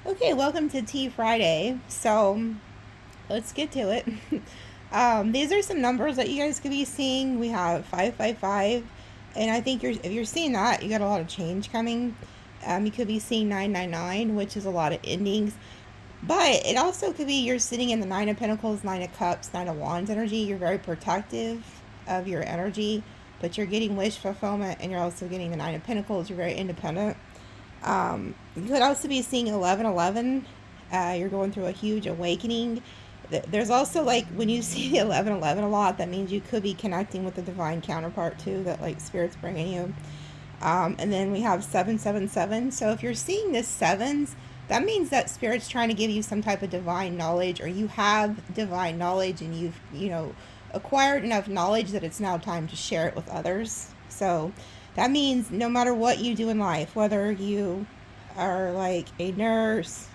Okay, welcome to Tea Friday. So let's get to it. These are some numbers that you guys could be seeing. We have 555, and I think if you're seeing that, you got a lot of change coming. You could be seeing 999, which is a lot of endings. But it also could be you're sitting in the Nine of Pentacles, Nine of Cups, Nine of Wands energy. You're very protective of your energy, but you're getting wish fulfillment, and you're also getting the Nine of Pentacles. You're very independent. You could also be seeing 1111. You're going through a huge awakening. There's also, like, when you see the 1111 a lot, that means you could be connecting with the divine counterpart too, that like spirit's bringing you. And then we have 777. So if you're seeing this sevens, that means that spirit's trying to give you some type of divine knowledge, or you have divine knowledge and you've, acquired enough knowledge that it's now time to share it with others. So that means no matter what you do in life, whether you are like a nurse,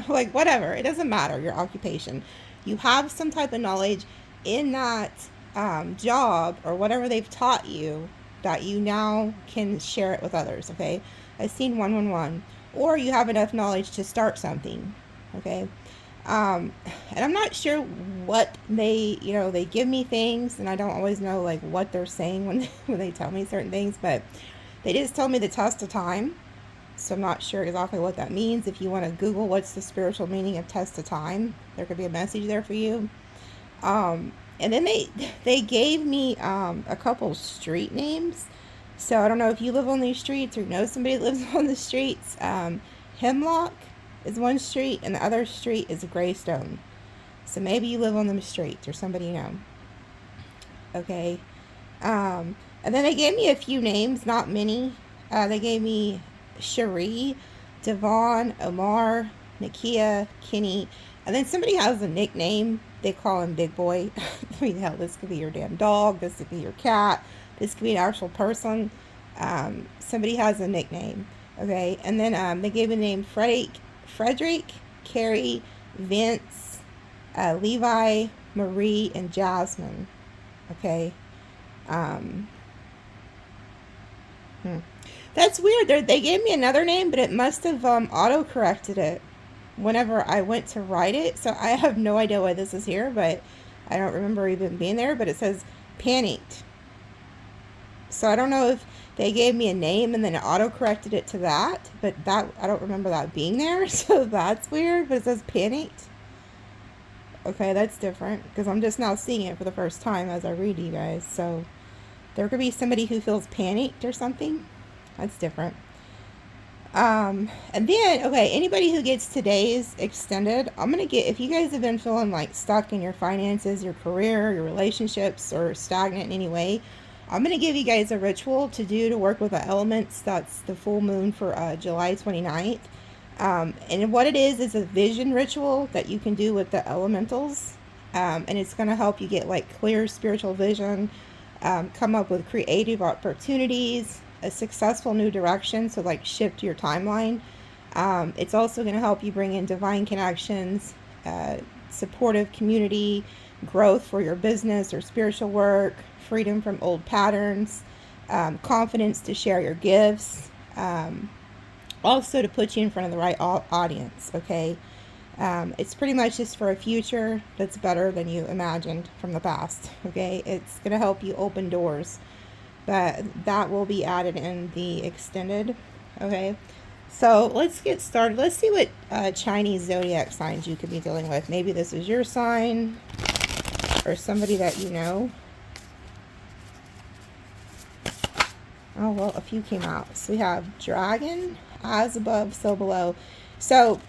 like whatever, it doesn't matter your occupation, you have some type of knowledge in that job or whatever they've taught you that you now can share it with others. Okay, I've seen 111, or you have enough knowledge to start something. Okay. And I'm not sure what they give me things, and I don't always know like what they're saying when they tell me certain things, but they just told me the test of time. So I'm not sure exactly what that means. If you want to Google what's the spiritual meaning of test of time, there could be a message there for you. And then they gave me a couple street names. So I don't know if you live on these streets or know somebody that lives on the streets. Hemlock is one street, and the other street is Greystone. So maybe you live on them streets or somebody you know. Okay. And then they gave me a few names, not many. They gave me Cherie, Devon, Omar, Nakia, Kenny, and then somebody has a nickname. They call him Big Boy. I mean, hell, this could be your damn dog. This could be your cat. This could be an actual person. Somebody has a nickname. Okay. And then they gave a name Frederick, Carrie, Vince, Levi, Marie, and Jasmine. Okay. That's weird. They gave me another name, but it must have auto-corrected it whenever I went to write it. So I have no idea why this is here, but I don't remember even being there. But it says panicked. So I don't know if they gave me a name and then it auto-corrected it to that, but that I don't remember that being there. So that's weird, but it says panicked. Okay, that's different because I'm just now seeing it for the first time as I read to you guys. So there could be somebody who feels panicked or something. That's different. And then, okay, anybody who gets today's extended, I'm going to get, if you guys have been feeling like stuck in your finances, your career, your relationships, or stagnant in any way, I'm going to give you guys a ritual to do to work with the elements. That's the full moon for July 29th. And what it is a vision ritual that you can do with the elementals. And it's going to help you get like clear spiritual vision, come up with creative opportunities, a successful new direction, so like shift your timeline. It's also going to help you bring in divine connections, supportive community, growth for your business or spiritual work, freedom from old patterns, confidence to share your gifts, also to put you in front of the right audience. Okay. It's pretty much just for a future that's better than you imagined from the past. Okay. It's going to help you open doors. That will be added in the extended. Okay, so let's get started. Let's see what Chinese zodiac signs you could be dealing with. Maybe this is your sign or somebody that you know. Oh, well, a few came out. So we have dragon, as above, so below. So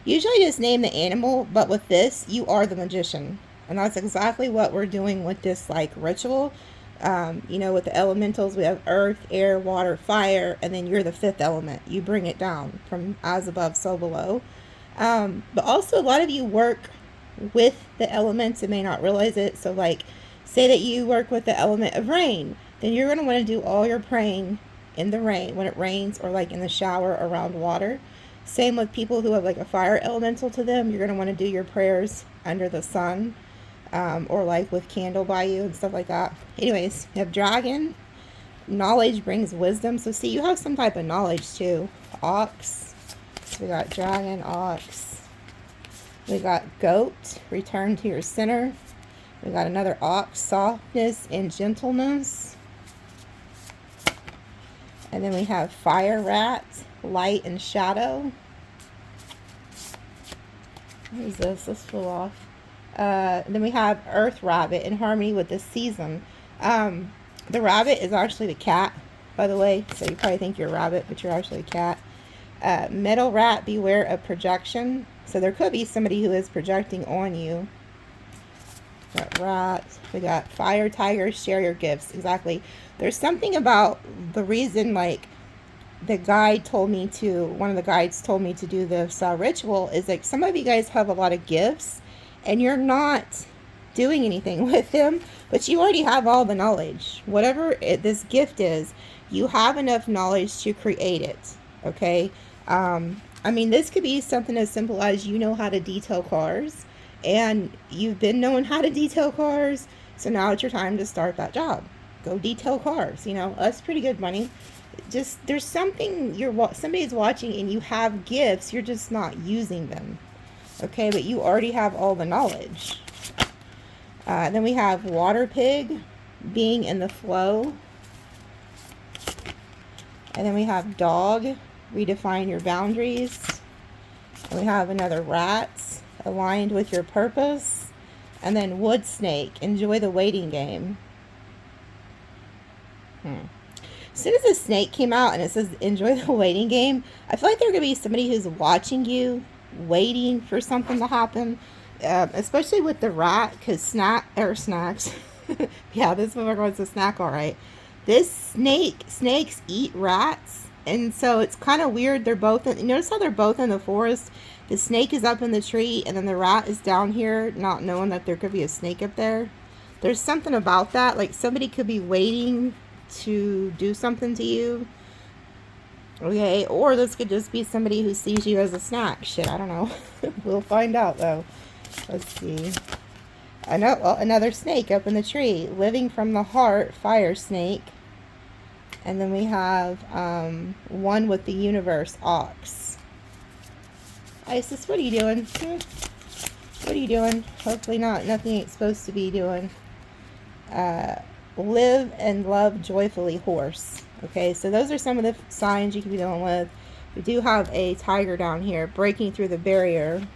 usually just name the animal, but with this, you are the magician. And that's exactly what we're doing with this like ritual. With the elementals, we have earth, air, water, fire, and then you're the fifth element. You bring it down from as above, so below. But also a lot of you work with the elements and may not realize it. So like, say that you work with the element of rain, then you're going to want to do all your praying in the rain, when it rains, or like in the shower around water. Same with people who have like a fire elemental to them. You're going to want to do your prayers under the sun. Or like with candle by you and stuff like that. Anyways, you have dragon. Knowledge brings wisdom. So see, you have some type of knowledge too. Ox. We got dragon, ox. We got goat, return to your center. We got another ox, softness and gentleness. And then we have fire rat, light and shadow. What is this? This flew off. Then we have earth rabbit, in harmony with the season. The rabbit is actually the cat, by the way. So you probably think you're a rabbit, but you're actually a cat. Metal rat, beware of projection. So there could be somebody who is projecting on you. We got rat. We got fire tiger, share your gifts. Exactly. There's something about the reason, like, the guide told me to, one of the guides told me to do this ritual, is like some of you guys have a lot of gifts and you're not doing anything with them, but you already have all the knowledge. Whatever this gift is, you have enough knowledge to create it. Okay. I mean, this could be something as simple as you know how to detail cars and you've been knowing how to detail cars. So now it's your time to start that job. Go detail cars. You know, that's pretty good money. Just, there's something, somebody's watching and you have gifts, you're just not using them. Okay, but you already have all the knowledge. Then we have water pig, being in the flow. And then we have dog, redefine your boundaries. And we have another rat, aligned with your purpose. And then wood snake, enjoy the waiting game. As soon as the snake came out and it says enjoy the waiting game, I feel like there could be somebody who's watching you, waiting for something to happen. Especially with the rat, because snacks. Yeah, this motherfucker wants a snack, all right. This snakes eat rats, and so it's kind of weird. They're both you notice how they're both in the forest. The snake is up in the tree, and then the rat is down here, not knowing that there could be a snake up there. There's something about that, like somebody could be waiting to do something to you. Okay, or this could just be somebody who sees you as a snack. Shit, I don't know. We'll find out though. Let's see. I know, well, another snake up in the tree, living from the heart, fire snake. And then we have one with the universe, ox. Isis, what are you doing? What are you doing? Hopefully not. Nothing ain't supposed to be doing. Live and love joyfully, horse. Okay, so those are some of the signs you can be dealing with. We do have a tiger down here, breaking through the barrier.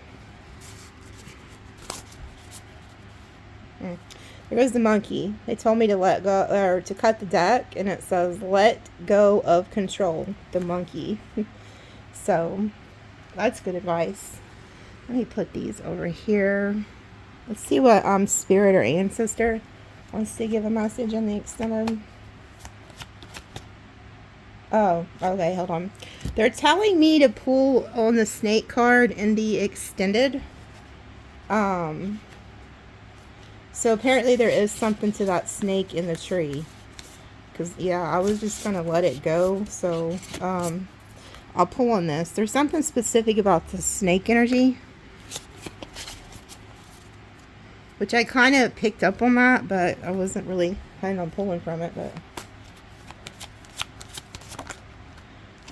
There goes the monkey. They told me to let go, or to cut the deck, and it says let go of control, the monkey. So that's good advice. Let me put these over here. Let's see what spirit or ancestor wants to give a message in the extended. Oh, okay, hold on. They're telling me to pull on the snake card in the extended. So apparently there is something to that snake in the tree. Because, yeah, I was just going to let it go. So, I'll pull on this. There's something specific about the snake energy, which I kind of picked up on that, but I wasn't really planning on pulling from it. But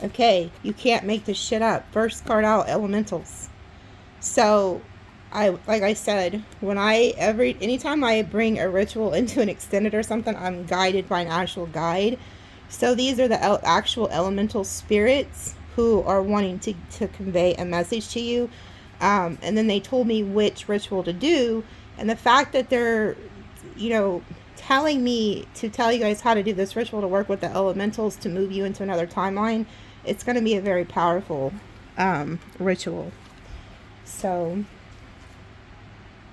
okay, you can't make this shit up. First card out, elementals. So, like I said, when anytime I bring a ritual into an extended or something, I'm guided by an actual guide. So these are the actual elemental spirits who are wanting to convey a message to you. And then they told me which ritual to do. And the fact that they're, telling me to tell you guys how to do this ritual to work with the elementals to move you into another timeline, it's going to be a very powerful ritual. So,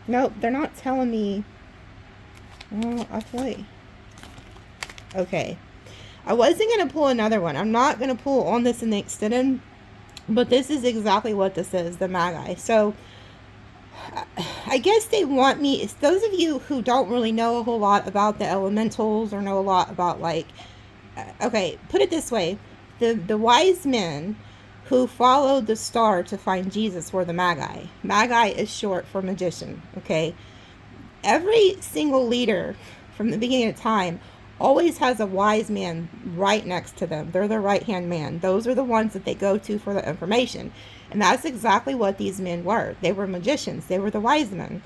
nope, they're not telling me. Well, I feel like, okay. I wasn't going to pull another one. I'm not going to pull on this in the extended, but this is exactly what this is, the Magi. So, I guess they want me, it's those of you who don't really know a whole lot about the elementals or know a lot about, like, okay, put it this way. The wise men who followed the star to find Jesus were the Magi. Magi is short for magician, okay? Every single leader from the beginning of time always has a wise man right next to them. They're the right-hand man. Those are the ones that they go to for the information. And that's exactly what these men were. They were magicians. They were the wise men.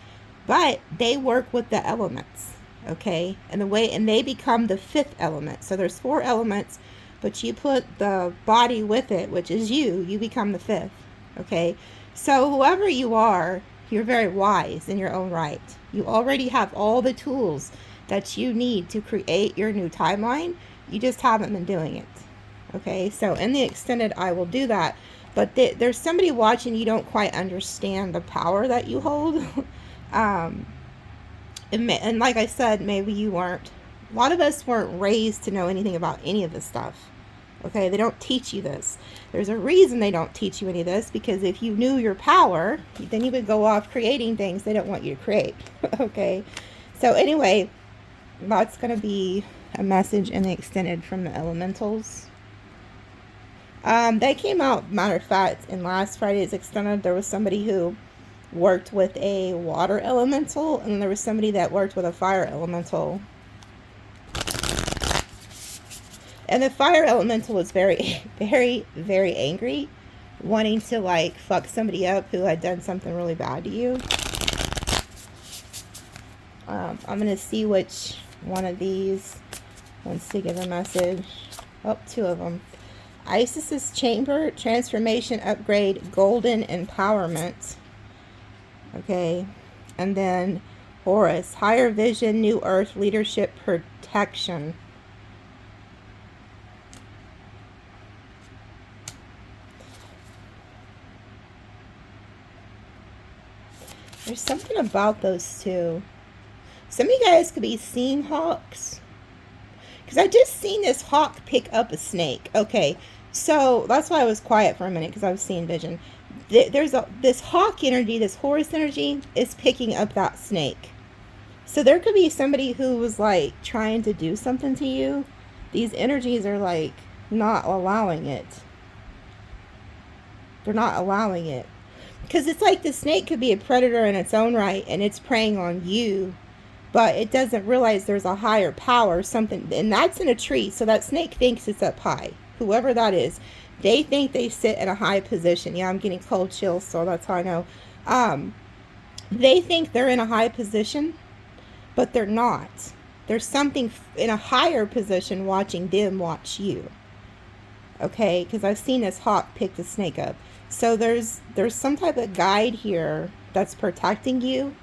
But they work with the elements, okay? And they become the fifth element. So there's 4 elements, but you put the body with it, which is you become the fifth, okay? So whoever you are, you're very wise in your own right. You already have all the tools that you need to create your new timeline. You just haven't been doing it, okay? So in the extended, I will do that. But there's somebody watching, you don't quite understand the power that you hold. And like I said, maybe you weren't. A lot of us weren't raised to know anything about any of this stuff. Okay, they don't teach you this. There's a reason they don't teach you any of this, because if you knew your power, then you would go off creating things they don't want you to create. Okay, so anyway, that's going to be a message in the extended from the elementals. They came out, matter of fact, in last Friday's extended, there was somebody who worked with a water elemental, and there was somebody that worked with a fire elemental. And the fire elemental was very, very, very angry, wanting to like fuck somebody up who had done something really bad to you. I'm going to see which one of these wants to give a message. Oh, 2 of them. Isis's chamber, transformation, upgrade, golden empowerment. Okay. And then Horus, higher vision, new earth, leadership, protection. There's something about those 2. Some of you guys could be seeing hawks. Because I just seen this hawk pick up a snake. Okay, so that's why I was quiet for a minute, because I was seeing vision. There's this hawk energy, this Horus energy is picking up that snake. So there could be somebody who was like trying to do something to you. These energies are like not allowing it. They're not allowing it. Because it's like the snake could be a predator in its own right, and it's preying on you, but it doesn't realize there's a higher power, something, and that's in a tree. So that snake thinks it's up high. Whoever that is, they think they sit in a high position. Yeah, I'm getting cold chills, so that's how I know. They think they're in a high position, but they're not. There's something in a higher position watching them watch you. Okay, because I've seen this hawk pick the snake up. So there's some type of guide here that's protecting you.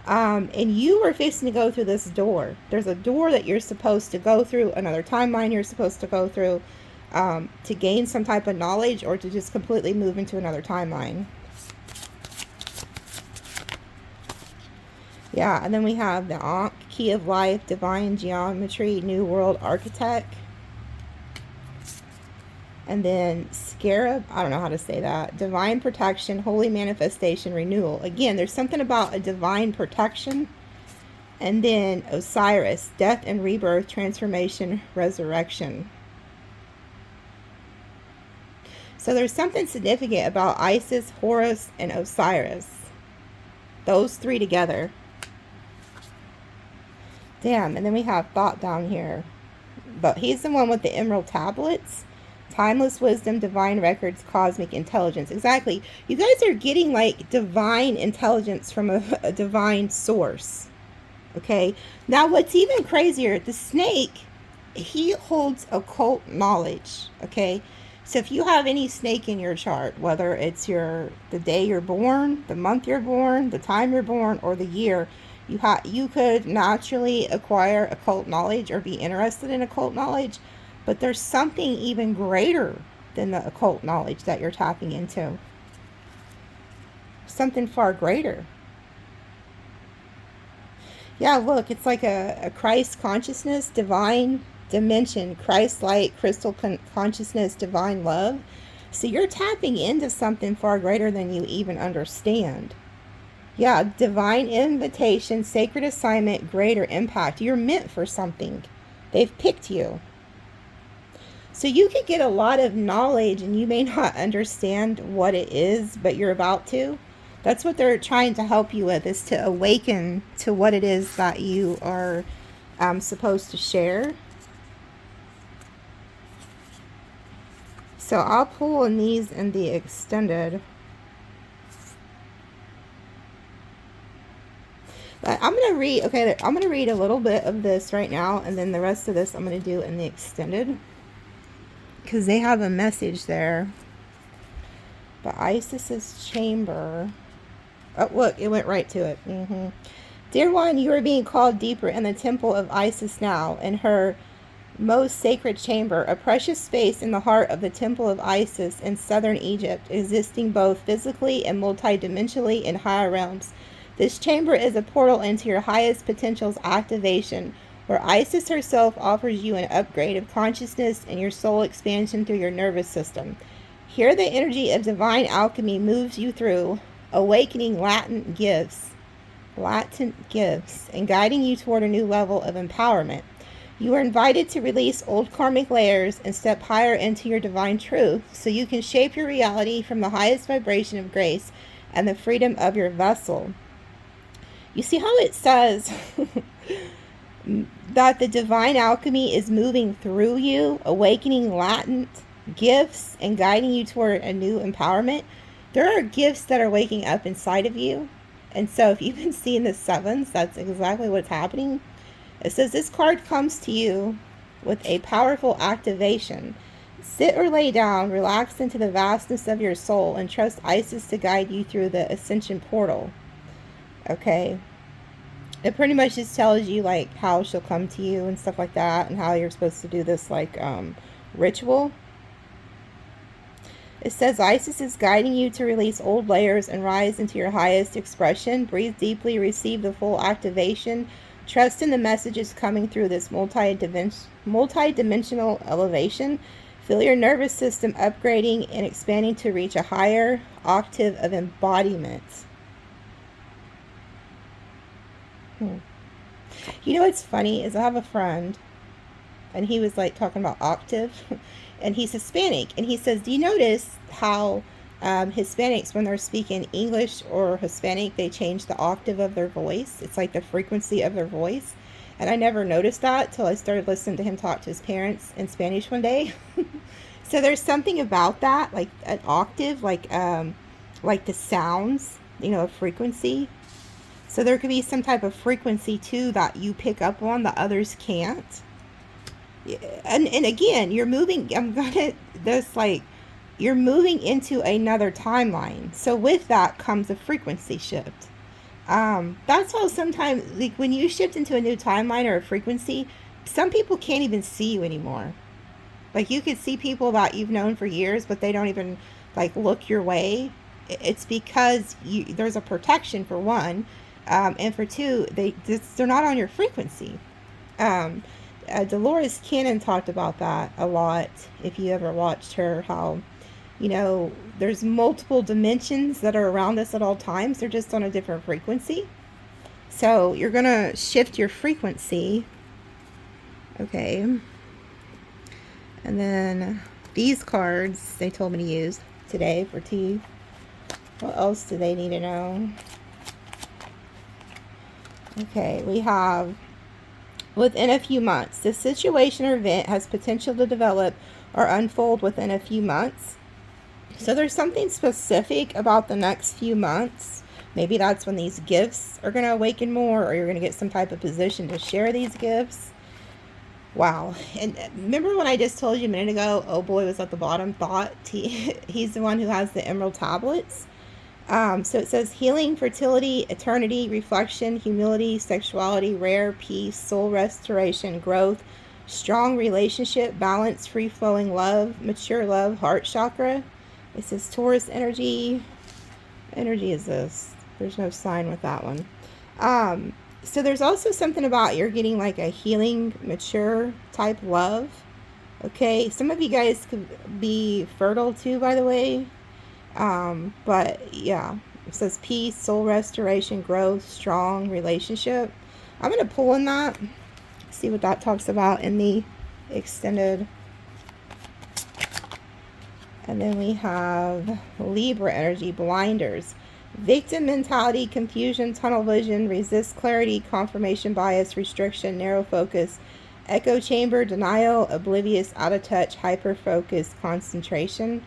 And you are fixing to go through this door. There's a door that you're supposed to go through, another timeline you're supposed to go through to gain some type of knowledge, or to just completely move into another timeline. Yeah, and then we have the Ankh, key of life, divine geometry, new world architect. And then Scarab, I don't know how to say that. Divine protection, holy manifestation, renewal. Again, there's something about a divine protection. And then Osiris, death and rebirth, transformation, resurrection. So there's something significant about Isis, Horus, and Osiris. Those 3 together. Damn, and then we have Thought down here. But he's the one with the emerald tablets. Timeless wisdom, divine records, cosmic intelligence. Exactly. You guys are getting like divine intelligence from a divine source. Okay. Now what's even crazier, the snake, he holds occult knowledge. Okay. So if you have any snake in your chart, whether it's the day you're born, the month you're born, the time you're born, or the year, you could naturally acquire occult knowledge or be interested in occult knowledge. But there's something even greater than the occult knowledge that you're tapping into. Something far greater. Yeah, look, it's like a Christ consciousness, divine dimension, Christ-like, crystal consciousness, divine love. So you're tapping into something far greater than you even understand. Yeah, divine invitation, sacred assignment, greater impact. You're meant for something. They've picked you. So you could get a lot of knowledge and you may not understand what it is, but you're about to. That's what they're trying to help you with, is to awaken to what it is that you are supposed to share. So I'll pull in these in the extended. But I'm going to read, okay, I'm going to read a little bit of this right now, and then the rest of this I'm going to do in the extended, because they have a message there. But Isis's chamber. Oh, look, it went right to it. Dear one, you are being called deeper in the temple of Isis now, in her most sacred chamber, a precious space in the heart of the temple of Isis in southern Egypt, existing both physically and multidimensionally in higher realms. This chamber is a portal into your highest potential's activation, where Isis herself offers you an upgrade of consciousness and your soul expansion through your nervous system. Here the energy of divine alchemy moves you through, awakening latent gifts, and guiding you toward a new level of empowerment. You are invited to release old karmic layers and step higher into your divine truth, so you can shape your reality from the highest vibration of grace and the freedom of your vessel. You see how it says that the divine alchemy is moving through you, awakening latent gifts and guiding you toward a new empowerment? There are gifts that are waking up inside of you. And so if you've been seeing the sevens, that's exactly what's happening. It says this card comes to you with a powerful activation. Sit or lay down, relax into the vastness of your soul, and trust Isis to guide you through the ascension portal. Okay. It pretty much just tells you like how she'll come to you and stuff like that, and how you're supposed to do this like ritual. It says Isis is guiding you to release old layers and rise into your highest expression. Breathe deeply, receive the full activation. Trust in the messages coming through this multi-dimensional elevation. Feel your nervous system upgrading and expanding to reach a higher octave of embodiment. You know what's funny is I have a friend, and he was like talking about octave, and he's Hispanic, and he says, do you notice how Hispanics, when they're speaking English or Hispanic, they change the octave of their voice? It's like the frequency of their voice. And I never noticed that till I started listening to him talk to his parents in Spanish one day. So there's something about that, like an octave, like the sounds, you know, a frequency. So there could be some type of frequency too that you pick up on that others can't. And again, you're moving, you're moving into another timeline. So with that comes a frequency shift. That's how sometimes, like when you shift into a new timeline or a frequency, some people can't even see you anymore. Like you could see people that you've known for years, but they don't even like look your way. It's because there's a protection for one. And for two, they're not on your frequency. Dolores Cannon talked about that a lot. If you ever watched her, how, you know, there's multiple dimensions that are around us at all times. They're just on a different frequency. So you're going to shift your frequency. Okay. And then these cards they told me to use today for tea. What else do they need to know? Okay, we have within a few months. The situation or event has potential to develop or unfold within a few months. So there's something specific about the next few months. Maybe that's when these gifts are going to awaken more, or you're going to get some type of position to share these gifts. Wow. And remember when I just told you a minute ago, oh boy was at the bottom, thought he's the one who has the emerald tablets. So it says healing, fertility, eternity, reflection, humility, sexuality, rare, peace, soul restoration, growth, strong relationship, balance, free-flowing love, mature love, heart chakra. It says Taurus energy. Energy is this. There's no sign with that one. So there's also something about you're getting like a healing, mature type love. Okay, some of you guys could be fertile too, by the way. But yeah, it says peace, soul restoration, growth, strong relationship. I'm going to pull in that, see what that talks about in the extended. And then we have Libra energy, blinders, Victim mentality, confusion, tunnel vision, resist clarity, confirmation bias, restriction, narrow focus, echo chamber, denial, oblivious, out of touch, hyper focus, concentration.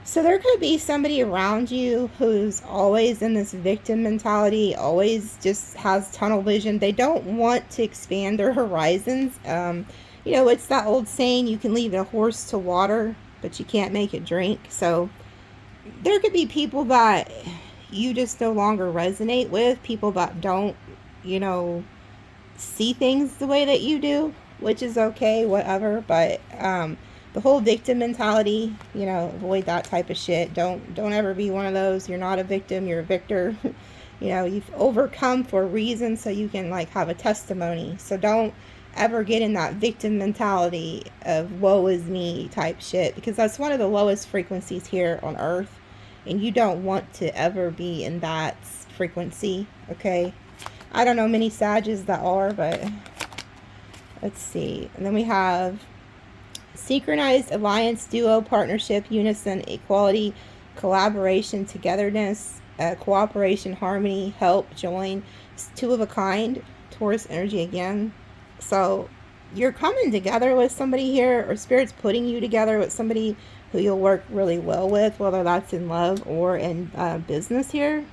So there could be somebody around you who's always in this victim mentality, always just has tunnel vision. They don't want to expand their horizons. You know, it's that old saying, you can lead a horse to water, but you can't make it drink. So there could be people that you just no longer resonate with, people that don't, you know, see things the way that you do, which is okay, whatever. But the whole victim mentality, you know, avoid that type of shit. Don't ever be one of those. You're not a victim, you're a victor. You know, you've overcome for a reason, so you can like have a testimony. So don't ever get in that victim mentality of woe is me type shit, because that's one of the lowest frequencies here on earth, and you don't want to ever be in that frequency. Okay, I don't know many Sages that are, but let's see. And then we have synchronized, alliance, duo, partnership, unison, equality, collaboration, togetherness, cooperation, harmony, help, join. It's two of a kind. Taurus energy again. So you're coming together with somebody here, or Spirit's putting you together with somebody who you'll work really well with, whether that's in love or in business here.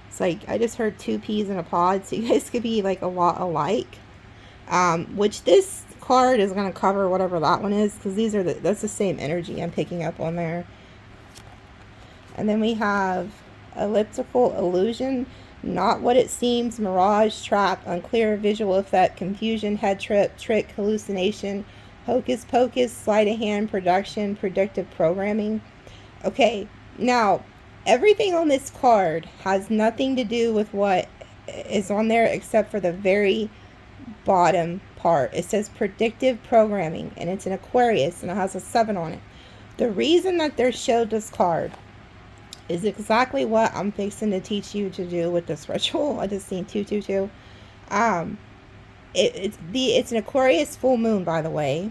It's like, I just heard two peas in a pod, so you guys could be like a lot alike. Which this card is going to cover whatever that one is, because these are that's the same energy I'm picking up on there. And then we have elliptical illusion, not what it seems, mirage, trap, unclear visual effect, confusion, head trip, trick, hallucination, hocus pocus, sleight of hand, production, predictive programming. Okay, now everything on this card has nothing to do with what is on there except for the very bottom part. It says predictive programming, and it's an Aquarius, and it has a 7 on it. The reason that they're showed this card is exactly what I'm fixing to teach you to do with this ritual. I just seen 222. It's an Aquarius full moon, by the way.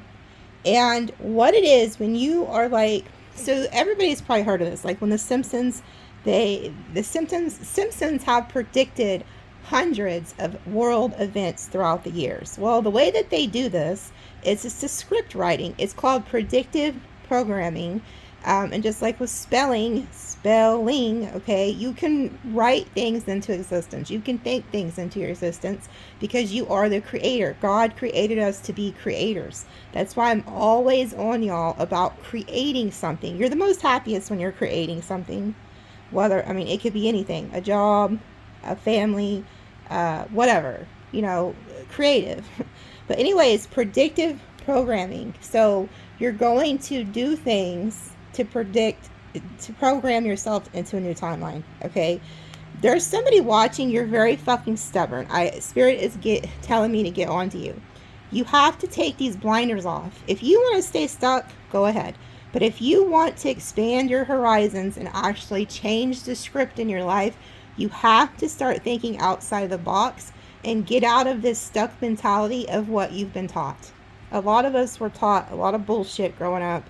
And what it is, when you are like, so everybody's probably heard of this, like when the Simpsons have predicted hundreds of world events throughout the years. Well, the way that they do this is it's a script writing. It's called predictive programming. And just like with spelling, okay, you can write things into existence. You can think things into your existence because you are the creator. God created us to be creators. That's why I'm always on y'all about creating something. You're the most happiest when you're creating something. Whether, I mean, it could be anything, a job, a family, whatever, you know, creative. But anyways, predictive programming. So you're going to do things to predict, to program yourself into a new timeline. Okay, there's somebody watching. You're very fucking stubborn. Spirit is telling me to get on to you. You have to take these blinders off. If you want to stay stuck, go ahead. But if you want to expand your horizons and actually change the script in your life, you have to start thinking outside the box and get out of this stuck mentality of what you've been taught. A lot of us were taught a lot of bullshit growing up.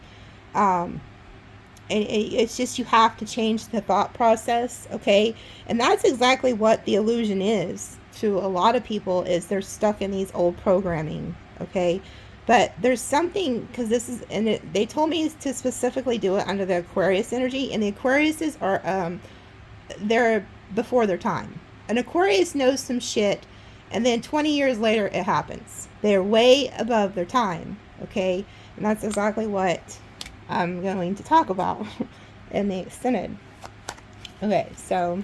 And it's just, you have to change the thought process, okay? And that's exactly what the illusion is to a lot of people, is they're stuck in these old programming, okay? But there's something, because this is, and they told me to specifically do it under the Aquarius energy, and the Aquariuses are, they're before their time. An Aquarius knows some shit, and then 20 years later it happens. They're way above their time, okay? And that's exactly what I'm going to talk about in the extended. Okay, so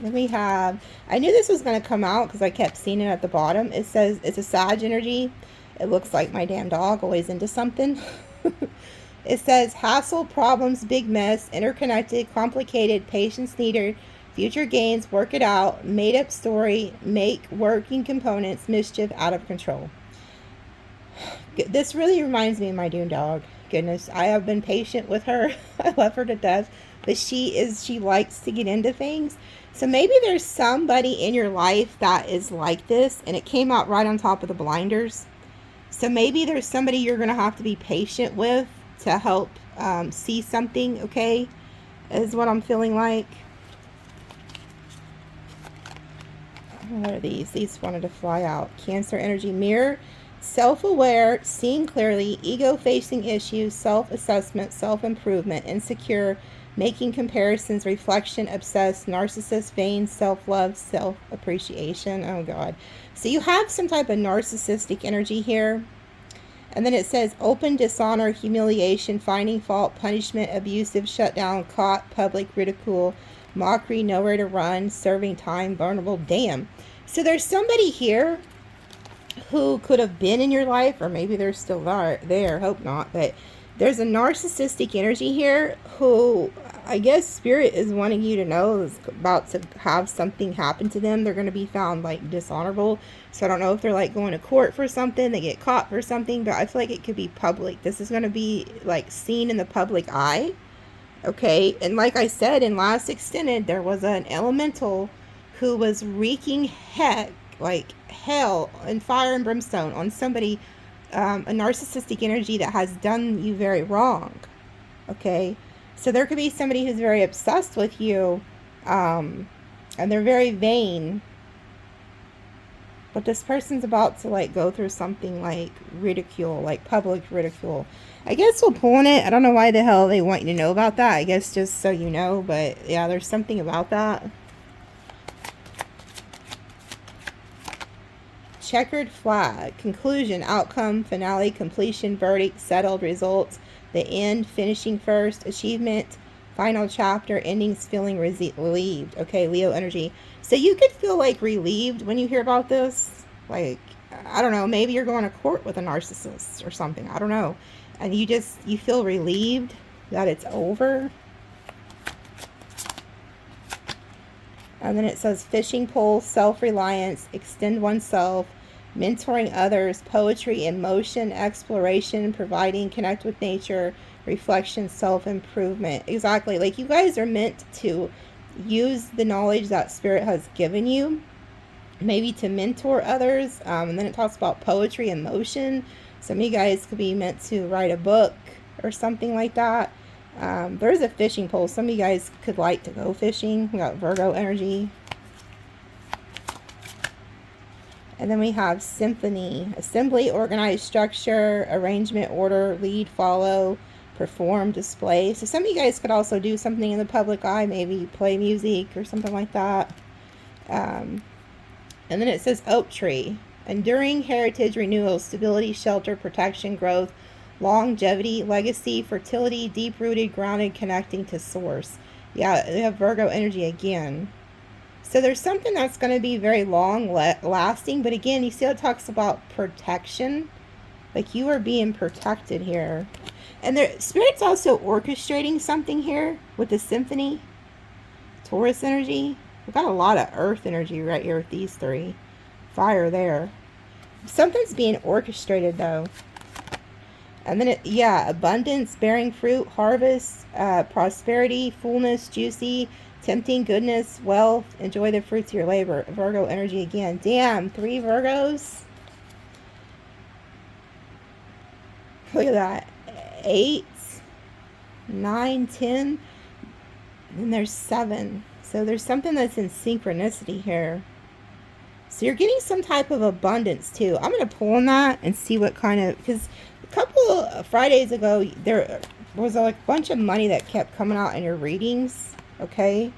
then we have, I knew this was going to come out because I kept seeing it at the bottom. It says it's a Sag energy. It looks like my damn dog, always into something. It says hassle, problems, big mess, interconnected, complicated, patience needed, future gains, work it out, made up story, make working components, mischief, out of control. This really reminds me of my Dune dog. Goodness, I have been patient with her. I love her to death, but she likes to get into things. So maybe there's somebody in your life that is like this, and it came out right on top of the blinders. So maybe there's somebody you're going to have to be patient with to help see something, okay? is what I'm feeling like. What are these? These wanted to fly out. Cancer energy, mirror, self-aware, seeing clearly, ego-facing issues, self-assessment, self-improvement, insecure, making comparisons, reflection, obsessed, narcissist, vain, self-love, self-appreciation. Oh God. So you have some type of narcissistic energy here. And then it says open dishonor, humiliation, finding fault, punishment, abusive, shutdown, caught, public ridicule, mockery, nowhere to run, serving time, vulnerable. Damn. So there's somebody here who could have been in your life, or maybe they're still there. Hope not. But there's a narcissistic energy here who I guess Spirit is wanting you to know is about to have something happen to them. They're going to be found like dishonorable. So I don't know if they're like going to court for something, they get caught for something, but I feel like it could be public. This is going to be like seen in the public eye. Okay, and like I said in last extended, there was an elemental who was wreaking heck, like hell and fire and brimstone on somebody, a narcissistic energy that has done you very wrong. Okay, so there could be somebody who's very obsessed with you, and they're very vain. But this person's about to like go through something like ridicule, like public ridicule. I guess we'll pull on it. I don't know why the hell they want you to know about that. I guess just so you know. But yeah, there's something about that. Checkered flag. Conclusion, outcome, finale, completion, verdict, settled, results, the end, finishing first, achievement, final chapter, endings, feeling relieved. Okay, Leo energy. So you could feel like relieved when you hear about this. Like, I don't know, maybe you're going to court with a narcissist or something. I don't know. And you feel relieved that it's over. And then it says fishing pole, self-reliance, extend oneself, mentoring others, poetry in motion, exploration, providing, connect with nature, reflection, self-improvement. Exactly. Like you guys are meant to use the knowledge that Spirit has given you, maybe to mentor others. And then it talks about poetry in motion. Some of you guys could be meant to write a book or something like that. There's a fishing pole. Some of you guys could like to go fishing. We got Virgo energy. And then we have symphony, assembly, organized structure, arrangement, order, lead, follow, perform, display. So some of you guys could also do something in the public eye, maybe play music or something like that. And then it says oak tree, enduring, heritage, renewal, stability, shelter, protection, growth, longevity, legacy, fertility, deep-rooted, grounded, connecting to source. Yeah, we have Virgo energy again. So there's something that's going to be very long lasting. But again, you see how it talks about protection. Like you are being protected here. And Spirit's also orchestrating something here with the symphony. Taurus energy. We've got a lot of earth energy right here with these three. Fire there. Something's being orchestrated though. And then, abundance, bearing fruit, harvest, prosperity, fullness, juicy, tempting, goodness, wealth, enjoy the fruits of your labor. Virgo energy again. Damn, 3 Virgos. Look at that. 8, 9, 10. And there's 7. So there's something that's in synchronicity here. So you're getting some type of abundance too. I'm going to pull on that and see what kind of, because a couple of Fridays ago, there was like a bunch of money that kept coming out in your readings. Okay.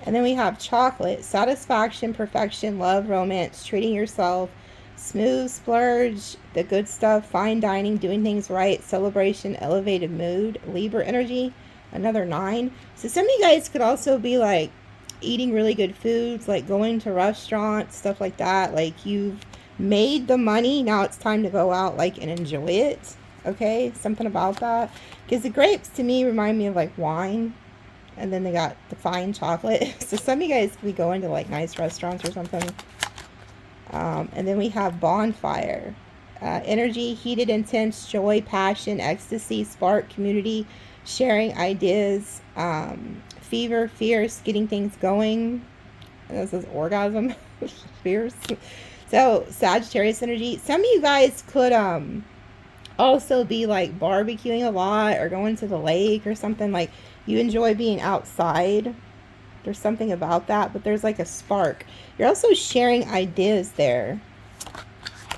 And then we have chocolate, satisfaction, perfection, love, romance, treating yourself, smooth, splurge, the good stuff, fine dining, doing things right, celebration, elevated mood, Libra energy, another 9. So some of you guys could also be like eating really good foods, like going to restaurants, stuff like that. Like you've made the money, now it's time to go out like and enjoy it. Okay, something about that. Because the grapes to me remind me of like wine. And then they got the fine chocolate. So some of you guys could be going to like nice restaurants or something. And then we have bonfire. Energy, heated, intense, joy, passion, ecstasy, spark, community, sharing ideas, fever, fierce, getting things going. And this is orgasm, fierce. So Sagittarius energy. Some of you guys could also be like barbecuing a lot or going to the lake or something. Like you enjoy being outside. There's something about that, but there's like a spark. You're also sharing ideas there,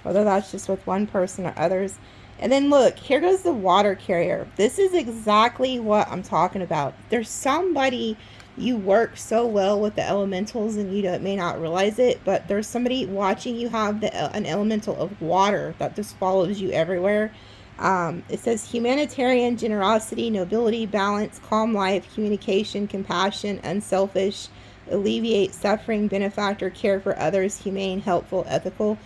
whether that's just with one person or others. And then look, here goes the water carrier. This is exactly what I'm talking about. There's somebody, you work so well with the elementals and you may not realize it, but there's somebody watching you have an elemental of water that just follows you everywhere. It says humanitarian, generosity, nobility, balance, calm life, communication, compassion, unselfish, alleviate suffering, benefactor, care for others, humane, helpful, ethical.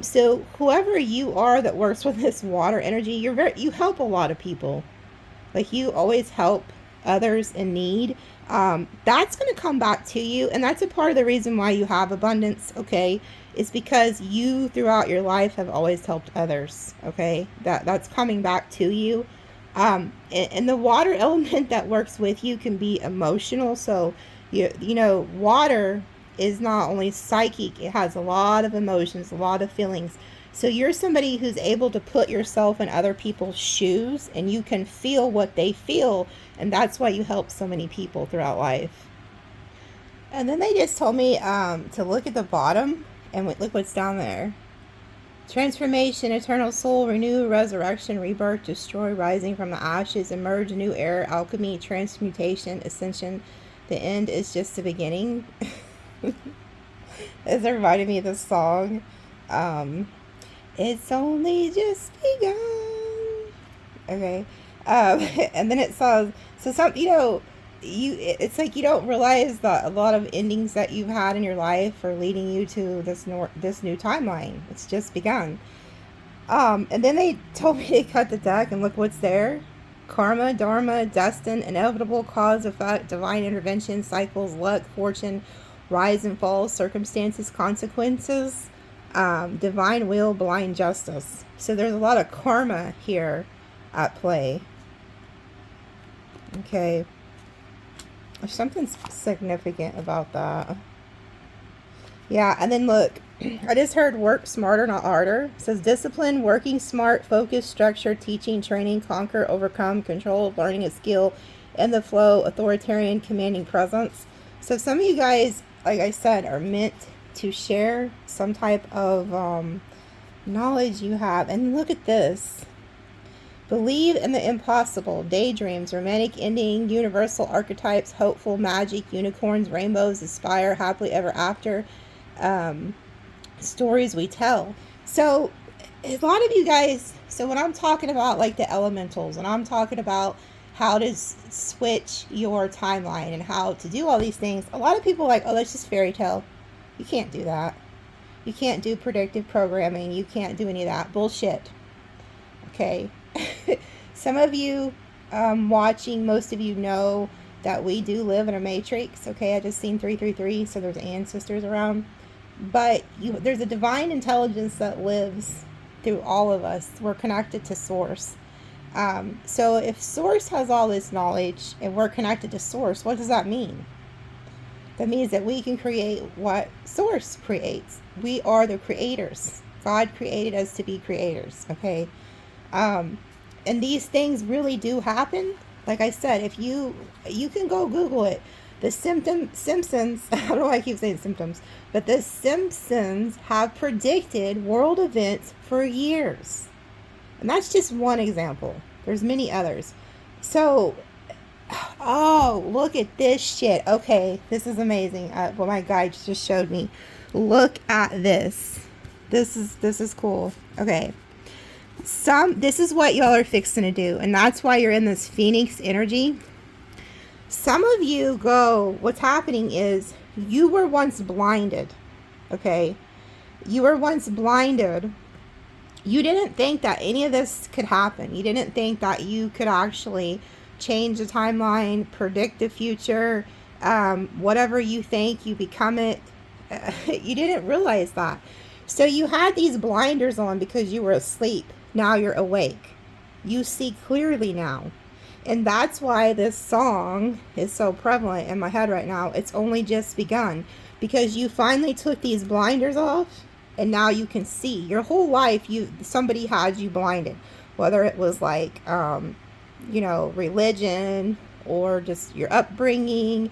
So whoever you are that works with this water energy, you help a lot of people. Like you always help others in need. That's going to come back to you, and that's a part of the reason why you have abundance. Okay, is because you throughout your life have always helped others. Okay, that's coming back to you. And the water element that works with you can be emotional. So you know, water is not only psychic, it has a lot of emotions, a lot of feelings. So you're somebody who's able to put yourself in other people's shoes and you can feel what they feel, and that's why you help so many people throughout life. And then they just told me to look at the bottom and look what's down there. Transformation, eternal soul, renew, resurrection, rebirth, destroy, rising from the ashes, emerge, new era, alchemy, transmutation, ascension. The end is just the beginning. It's reminded me of this song. It's only just begun. Okay. And then it says, so some, you know, it's like you don't realize that a lot of endings that you've had in your life are leading you to this new timeline. It's just begun. And then they told me to cut the deck and look what's there. Karma, dharma, destined, inevitable, cause, effect, divine intervention, cycles, luck, fortune, rise and fall, circumstances, consequences, divine will, blind justice. So there's a lot of karma here at play. Okay. There's something significant about that. Yeah, and then look, I just heard work smarter, not harder. It says discipline, working smart, focus, structure, teaching, training, conquer, overcome, control, learning a skill, in the flow, authoritarian, commanding presence. So some of you guys, like I said, are meant to share some type of knowledge you have. And look at this. Believe in the impossible, daydreams, romantic ending, universal archetypes, hopeful, magic, unicorns, rainbows, aspire, happily ever after, stories we tell. So a lot of you guys, so when I'm talking about like the elementals and I'm talking about how to switch your timeline and how to do all these things, a lot of people are like, oh, that's just fairy tale. You can't do that. You can't do predictive programming. You can't do any of that bullshit. Okay. Some of you watching, most of you know that we do live in a matrix. Okay, I just seen 333, so there's ancestors around. But there's a divine intelligence that lives through all of us. We're connected to source. So if source has all this knowledge and we're connected to source, what does that mean? That means that we can create what source creates. We are the creators. God created us to be creators. Okay. And these things really do happen. Like I said, if you can go Google it. The Simpsons, I don't know why I keep saying symptoms, but the Simpsons have predicted world events for years. And that's just one example. There's many others. So, oh, look at this shit. Okay, this is amazing. What my guide just showed me. Look at this. This is cool. Okay. This is what y'all are fixing to do, and that's why you're in this Phoenix energy. Some of you what's happening is you were once blinded. Okay, you were once blinded. You didn't think that any of this could happen. You didn't think that you could actually change the timeline, predict the future. Whatever you think, you become it. You didn't realize that. So you had these blinders on because you were asleep. Now you're awake. You see clearly now. And that's why this song is so prevalent in my head right now. It's only just begun. Because you finally took these blinders off and now you can see. Your whole life, somebody had you blinded. whether it was like, you know, religion or just your upbringing.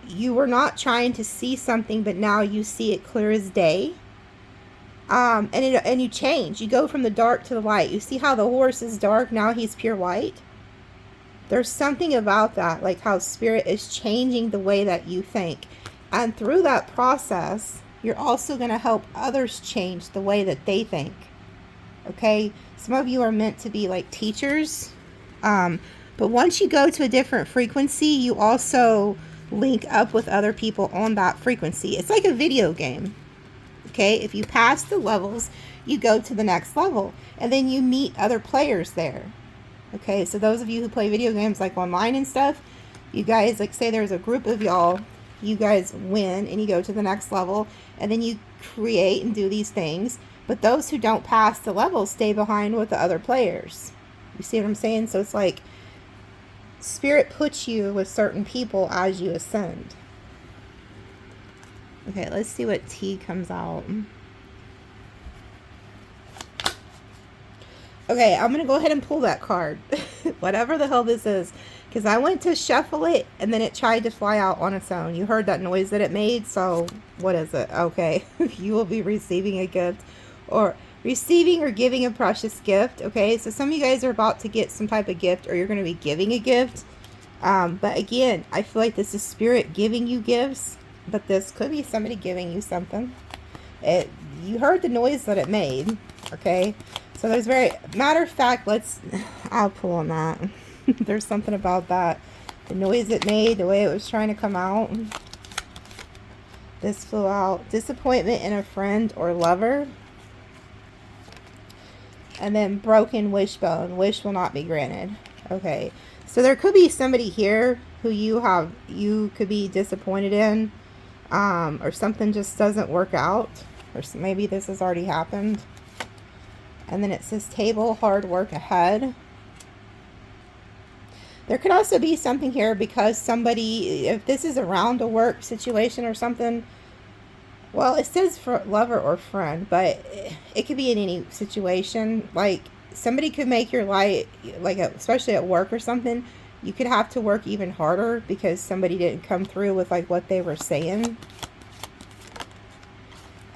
You were not trying to see something, but now you see it clear as day. And you change. You go from the dark to the light. You see how the horse is dark, now he's pure white. There's something about that, like how spirit is changing the way that you think. And through that process, you're also going to help others change the way that they think. Okay? Some of you are meant to be like teachers. But once you go to a different frequency, you also link up with other people on that frequency. It's like a video game. Okay? If you pass the levels, you go to the next level. And then you meet other players there. Okay? So those of you who play video games like online and stuff, you guys, like say there's a group of y'all, you guys win and you go to the next level. And then you create and do these things. But those who don't pass the levels stay behind with the other players. You see what I'm saying? So it's like spirit puts you with certain people as you ascend. Okay, let's see what T comes out. Okay, I'm going to go ahead and pull that card. Whatever the hell this is. Because I went to shuffle it and then it tried to fly out on its own. You heard that noise that it made. So what is it? Okay. You will be receiving a gift. Or receiving or giving a precious gift. Okay, so some of you guys are about to get some type of gift. Or you're going to be giving a gift. But again, I feel like this is spirit giving you gifts. But this could be somebody giving you something. You heard the noise that it made. Okay. So there's matter of fact, I'll pull on that. There's something about that. The noise it made, the way it was trying to come out. This flew out. Disappointment in a friend or lover. And then broken wishbone. Wish will not be granted. Okay. So there could be somebody here who you could be disappointed in. Or something just doesn't work out. Or maybe this has already happened. And then it says table, hard work ahead. There could also be something here because somebody, if this is around a work situation or something, well, it says for lover or friend, but it could be in any situation. Like somebody could make your life, like especially at work or something, you could have to work even harder because somebody didn't come through with like what they were saying.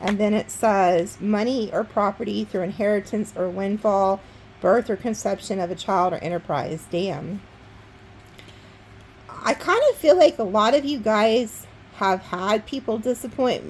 And then it says money or property through inheritance or windfall, birth or conception of a child or enterprise. Damn. I kind of feel like a lot of you guys have had people disappoint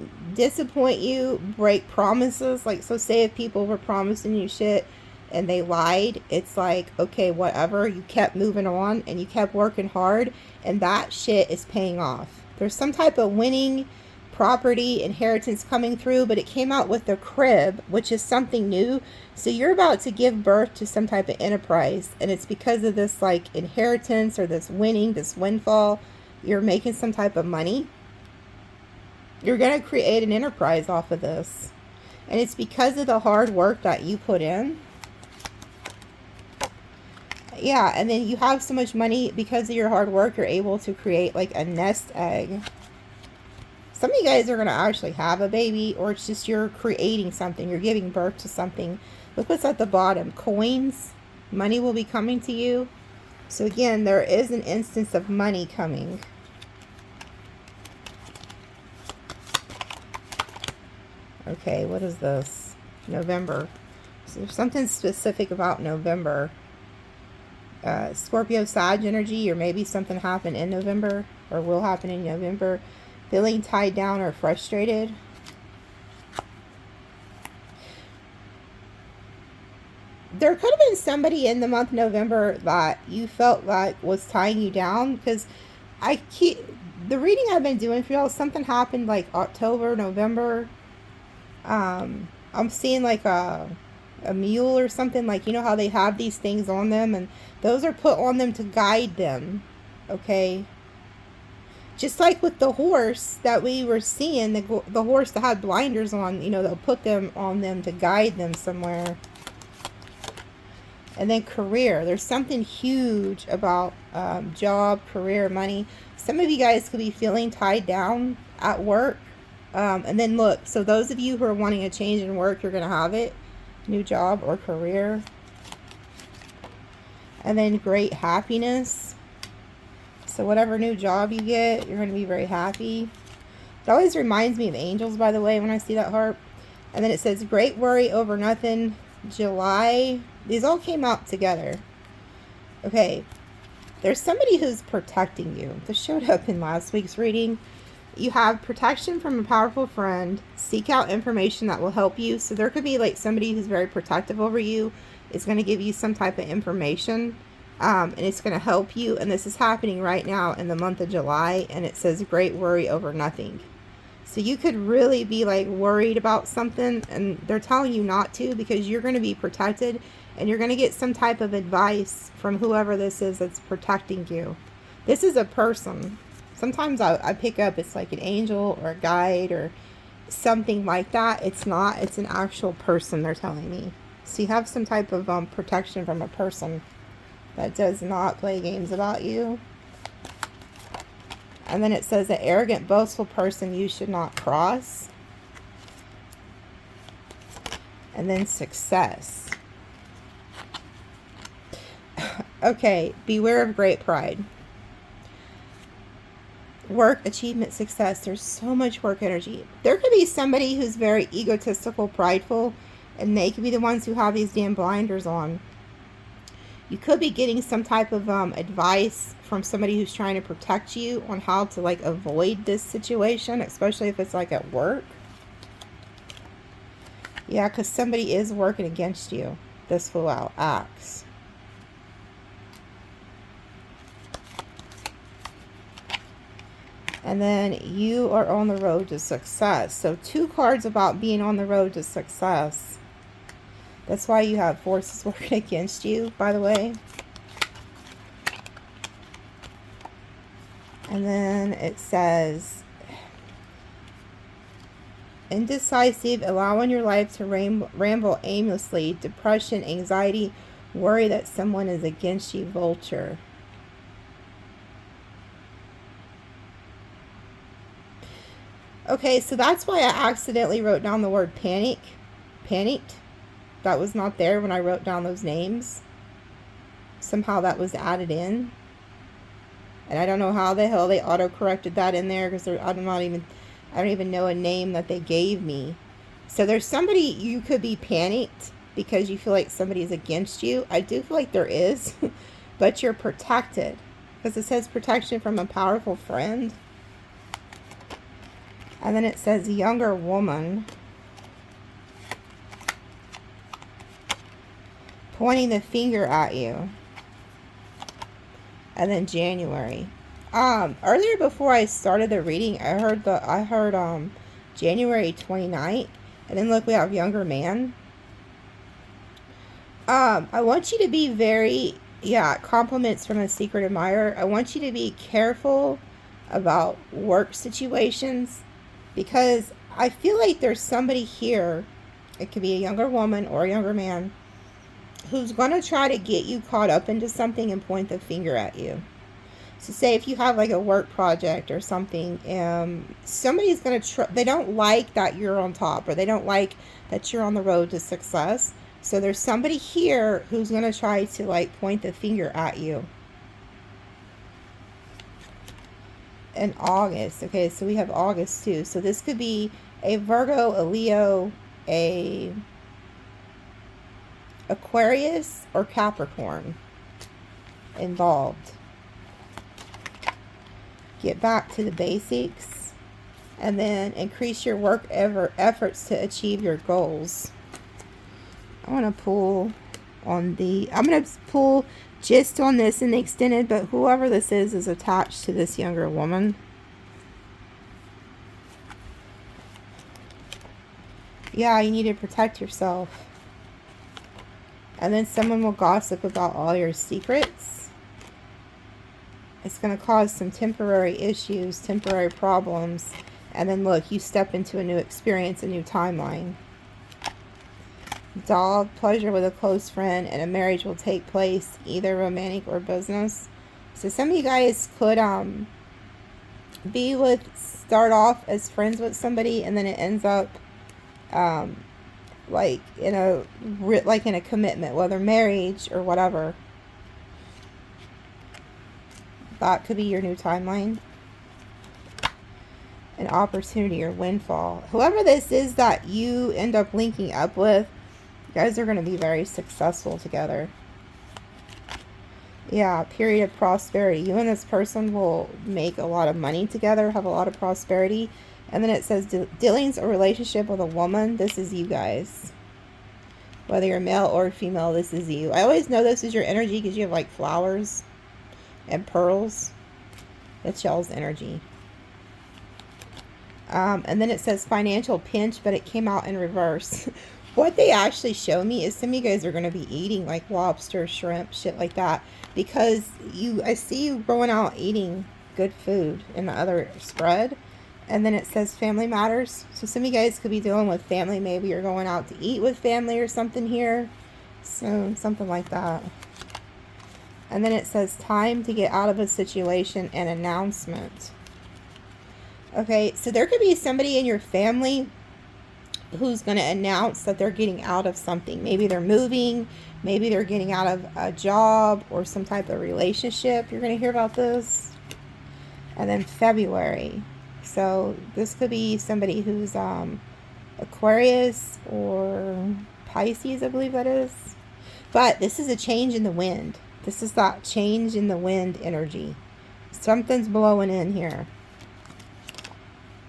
you, break promises. Like, so say if people were promising you shit and they lied, it's like, okay, whatever. You kept moving on and you kept working hard and that shit is paying off. There's some type of winning property inheritance coming through, but it came out with the crib, which is something new. So you're about to give birth to some type of enterprise, and it's because of this like inheritance or this winning, this windfall. You're making some type of money. You're going to create an enterprise off of this, and it's because of the hard work that you put in. Yeah, and then you have so much money because of your hard work. You're able to create like a nest egg. Some of you guys are going to actually have a baby, or it's just you're creating something. You're giving birth to something. Look what's at the bottom. Coins. Money will be coming to you. So again, there is an instance of money coming. Okay, what is this? November. So there's something specific about November. Scorpio Sag energy, or maybe something happened in November, or will happen in November. Feeling tied down or frustrated. There could have been somebody in the month of November that you felt like was tying you down, because the reading I've been doing for y'all, something happened like October, November. I'm seeing like a mule or something, like, you know how they have these things on them, and those are put on them to guide them. Okay. Just like with the horse that we were seeing, the horse that had blinders on, you know, they'll put them on them to guide them somewhere. And then career. There's something huge about job, career, money. Some of you guys could be feeling tied down at work. And then look, so those of you who are wanting a change in work, you're going to have it. New job or career. And then great happiness. So whatever new job you get, you're going to be very happy. It always reminds me of angels, by the way, when I see that harp. And then it says, great worry over nothing, July. These all came out together. Okay. There's somebody who's protecting you. This showed up in last week's reading. You have protection from a powerful friend. Seek out information that will help you. So there could be like somebody who's very protective over you. Is going to give you some type of information. And it's going to help you. And this is happening right now in the month of July. And it says great worry over nothing. So you could really be like worried about something. And they're telling you not to, because you're going to be protected. And you're going to get some type of advice from whoever this is that's protecting you. This is a person. Sometimes I pick up it's like an angel or a guide or something like that. It's not. It's an actual person, they're telling me. So you have some type of protection from a person that does not play games about you. And then it says, an arrogant, boastful person you should not cross. And then success. Okay, beware of great pride. Work, achievement, success. There's so much work energy. There could be somebody who's very egotistical, prideful, and they could be the ones who have these damn blinders on. You could be getting some type of advice from somebody who's trying to protect you on how to like avoid this situation, especially if it's like at work. Yeah, because somebody is working against you. This flew out. Axe. And then you are on the road to success. So 2 cards about being on the road to success. That's why you have forces working against you, by the way. And then it says, indecisive, allowing your life to ramble aimlessly, depression, anxiety, worry that someone is against you, vulture. Okay, so that's why I accidentally wrote down the word panic. Panicked. That was not there when I wrote down those names. Somehow that was added in. And I don't know how the hell they auto-corrected that in there, because I don't even know a name that they gave me. So there's somebody, you could be panicked because you feel like somebody is against you. I do feel like there is, but you're protected. Because it says protection from a powerful friend. And then it says younger woman. Pointing the finger at you. And then January. Earlier before I started the reading, I heard January 29th. And then look, we have younger man. I want you to be very, compliments from a secret admirer. I want you to be careful about work situations, because I feel like there's somebody here, it could be a younger woman or a younger man, who's going to try to get you caught up into something and point the finger at you. So say if you have like a work project or something, somebody's going to they don't like that you're on top, or they don't like that you're on the road to success. So there's somebody here who's going to try to like point the finger at you. In August. Okay, so we have August too. So this could be a Virgo, a Leo, a Aquarius, or Capricorn involved. Get back to the basics, and then increase your work efforts to achieve your goals. I want to pull on I'm going to pull just on this in the extended, but whoever this is attached to this younger woman. Yeah, you need to protect yourself. And then someone will gossip about all your secrets. It's going to cause some temporary issues, temporary problems. And then look, you step into a new experience, a new timeline. Dog, pleasure with a close friend, and a marriage will take place, either romantic or business. So some of you guys could start off as friends with somebody, and then it ends up like in a commitment, whether marriage or whatever. That could be your new timeline. An opportunity or windfall. Whoever this is that you end up linking up with, you guys are going to be very successful together. Yeah, period of prosperity. You and this person will make a lot of money together, have a lot of prosperity. And then it says dealings or relationship with a woman. This is you guys. Whether you're male or female, this is you. I always know this is your energy because you have like flowers and pearls. That's y'all's energy. And then it says financial pinch, but it came out in reverse. What they actually show me is some of you guys are going to be eating like lobster, shrimp, shit like that. Because I see you going out eating good food in the other spread. And then it says family matters. So some of you guys could be dealing with family. Maybe you're going out to eat with family or something here. So something like that. And then it says time to get out of a situation and announcement. Okay, so there could be somebody in your family who's going to announce that they're getting out of something. Maybe they're moving. Maybe they're getting out of a job or some type of relationship. You're going to hear about this. And then February. So this could be somebody who's Aquarius or Pisces, I believe that is. But this is a change in the wind. This is that change in the wind energy. Something's blowing in here.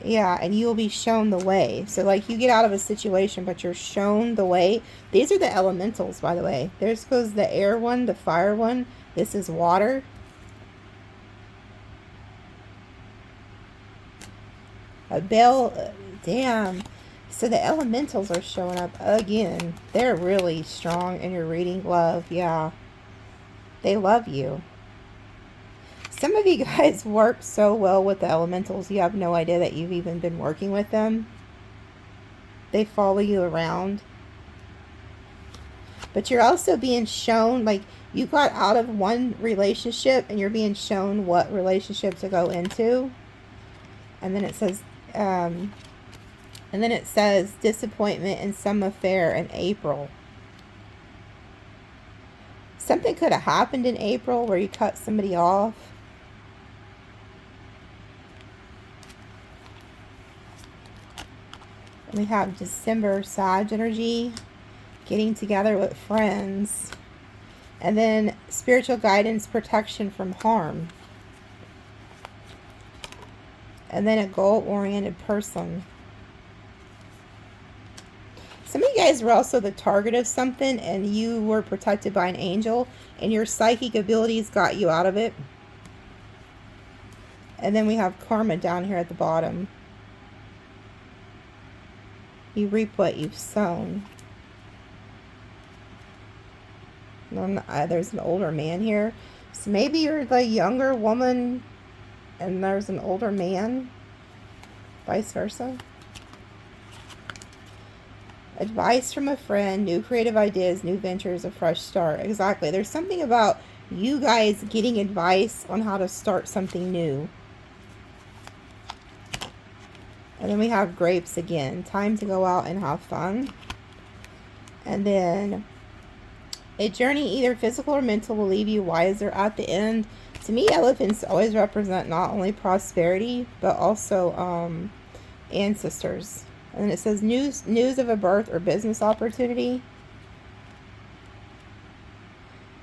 Yeah, and you'll be shown the way. So, like, you get out of a situation, but you're shown the way. These are the elementals, by the way. There's goes the air one, the fire one. This is water. A bell. Damn. So, the elementals are showing up again. They're really strong in your reading. Love, yeah. They love you. Some of you guys work so well with the elementals, you have no idea that you've even been working with them. They follow you around. But you're also being shown, like, you got out of one relationship and you're being shown what relationship to go into. And then it says, disappointment in some affair in April. Something could have happened in April where you cut somebody off. We have December, Sag energy, getting together with friends. And then spiritual guidance, protection from harm. And then a goal-oriented person. Some of you guys were also the target of something and you were protected by an angel and your psychic abilities got you out of it. And then we have karma down here at the bottom. You reap what you've sown. There's an older man here. So maybe you're the younger woman and there's an older man. Vice versa. Advice from a friend, new creative ideas, new ventures, a fresh start. Exactly. There's something about you guys getting advice on how to start something new. And then we have grapes again. Time to go out and have fun. And then a journey, either physical or mental, will leave you wiser at the end. To me, elephants always represent not only prosperity, but also ancestors. And then it says news of a birth or business opportunity.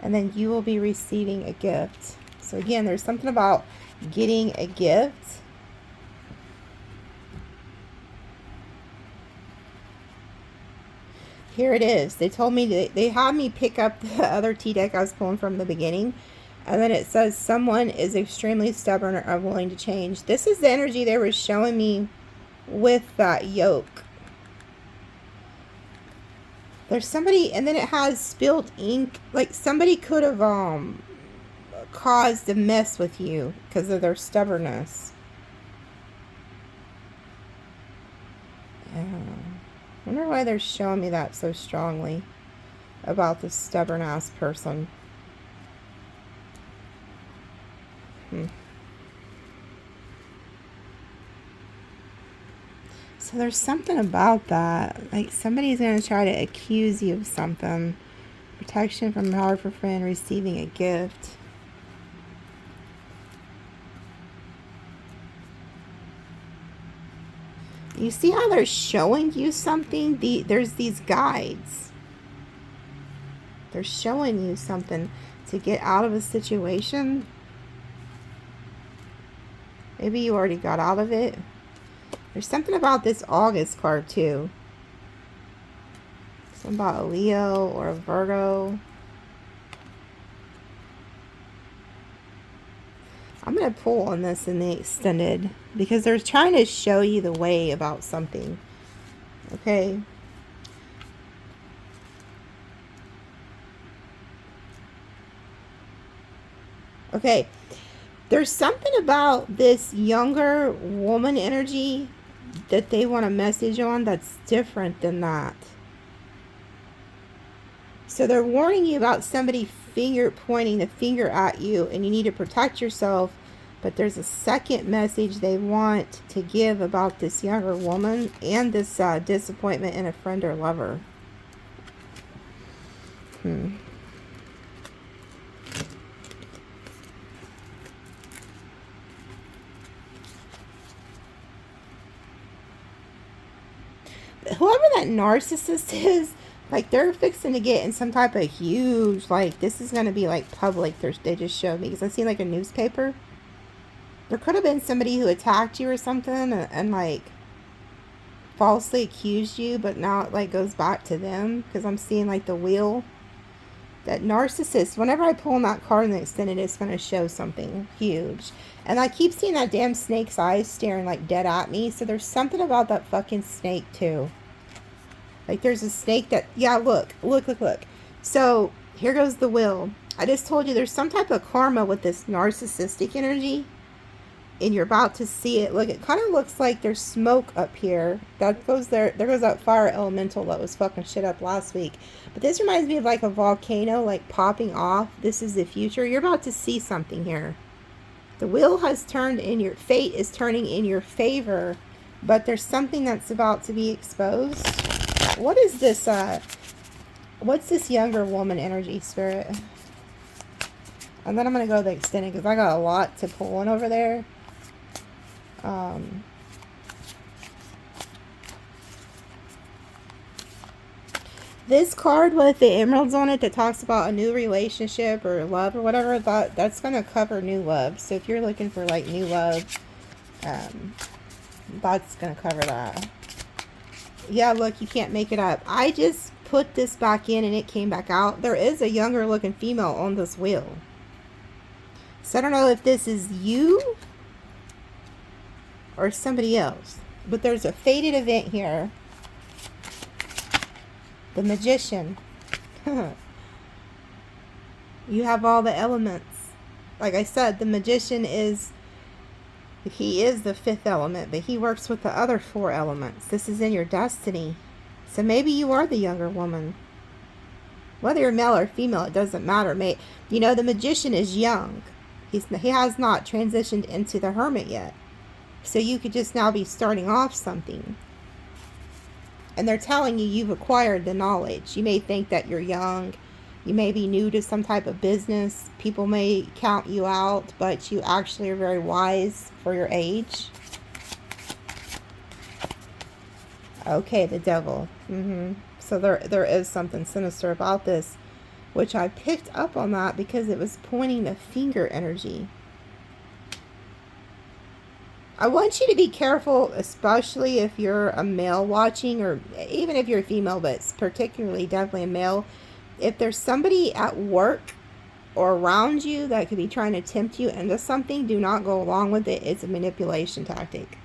And then you will be receiving a gift. So again, there's something about getting a gift. Here it is. They told me, they had me pick up the other tea deck I was pulling from the beginning. And then it says someone is extremely stubborn or unwilling to change. This is the energy they were showing me with that yoke. There's somebody, and then it has spilled ink. Like somebody could have caused a mess with you because of their stubbornness. Yeah. I wonder why they're showing me that so strongly about this stubborn ass person. So there's something about that. Like somebody's going to try to accuse you of something. Protection from a powerful friend, receiving a gift. You see how they're showing you something? There's these guides. They're showing you something to get out of a situation. Maybe you already got out of it. There's something about this August card too. Something about a Leo or a Virgo. I'm going to pull on this in the extended because they're trying to show you the way about something. Okay. Okay. There's something about this younger woman energy that they want a message on that's different than that. So they're warning you about somebody pointing the finger at you, and you need to protect yourself. But there's a second message they want to give about this younger woman and this disappointment in a friend or lover. Whoever that narcissist is, like, they're fixing to get in some type of huge, like, this is going to be, like, public. They just showed me. Because I seen, like, a newspaper. There could have been somebody who attacked you or something and like, falsely accused you. But now it, like, goes back to them. Because I'm seeing, like, the wheel. That narcissist, whenever I pull on that card in the extended, it's going to show something huge. And I keep seeing that damn snake's eyes staring, like, dead at me. So there's something about that fucking snake, too. Like, there's a snake that... Yeah, look. So, here goes the wheel. I just told you there's some type of karma with this narcissistic energy. And you're about to see it. Look, it kind of looks like there's smoke up here. That goes there. There goes that fire elemental that was fucking shit up last week. But this reminds me of, like, a volcano, like, popping off. This is the future. You're about to see something here. The wheel has turned in your... Fate is turning in your favor. But there's something that's about to be exposed. What is this, what's this younger woman energy, Spirit? And then I'm going to go to the extended because I got a lot to pull on over there. This card with the emeralds on it that talks about a new relationship or love or whatever, that's going to cover new love. So if you're looking for, like, new love, that's going to cover that. Yeah, look, you can't make it up. I just put this back in and it came back out. There is a younger looking female on this wheel. So I don't know if this is you or somebody else. But there's a fated event here. The Magician. You have all the elements. Like I said, the Magician is... He is the fifth element, but he works with the other four elements. This is in your destiny. So maybe you are the younger woman. Whether you're male or female, it doesn't matter. You know, the Magician is young. He has not transitioned into the Hermit yet. So you could just now be starting off something. And they're telling you you've acquired the knowledge. You may think that you're young. You may be new to some type of business. People may count you out, but you actually are very wise for your age. Okay, the Devil. So there is something sinister about this, which I picked up on that because it was pointing to finger energy. I want you to be careful, especially if you're a male watching, or even if you're a female, but particularly definitely a male. If there's somebody at work or around you that could be trying to tempt you into something, do not go along with it. It's a manipulation tactic.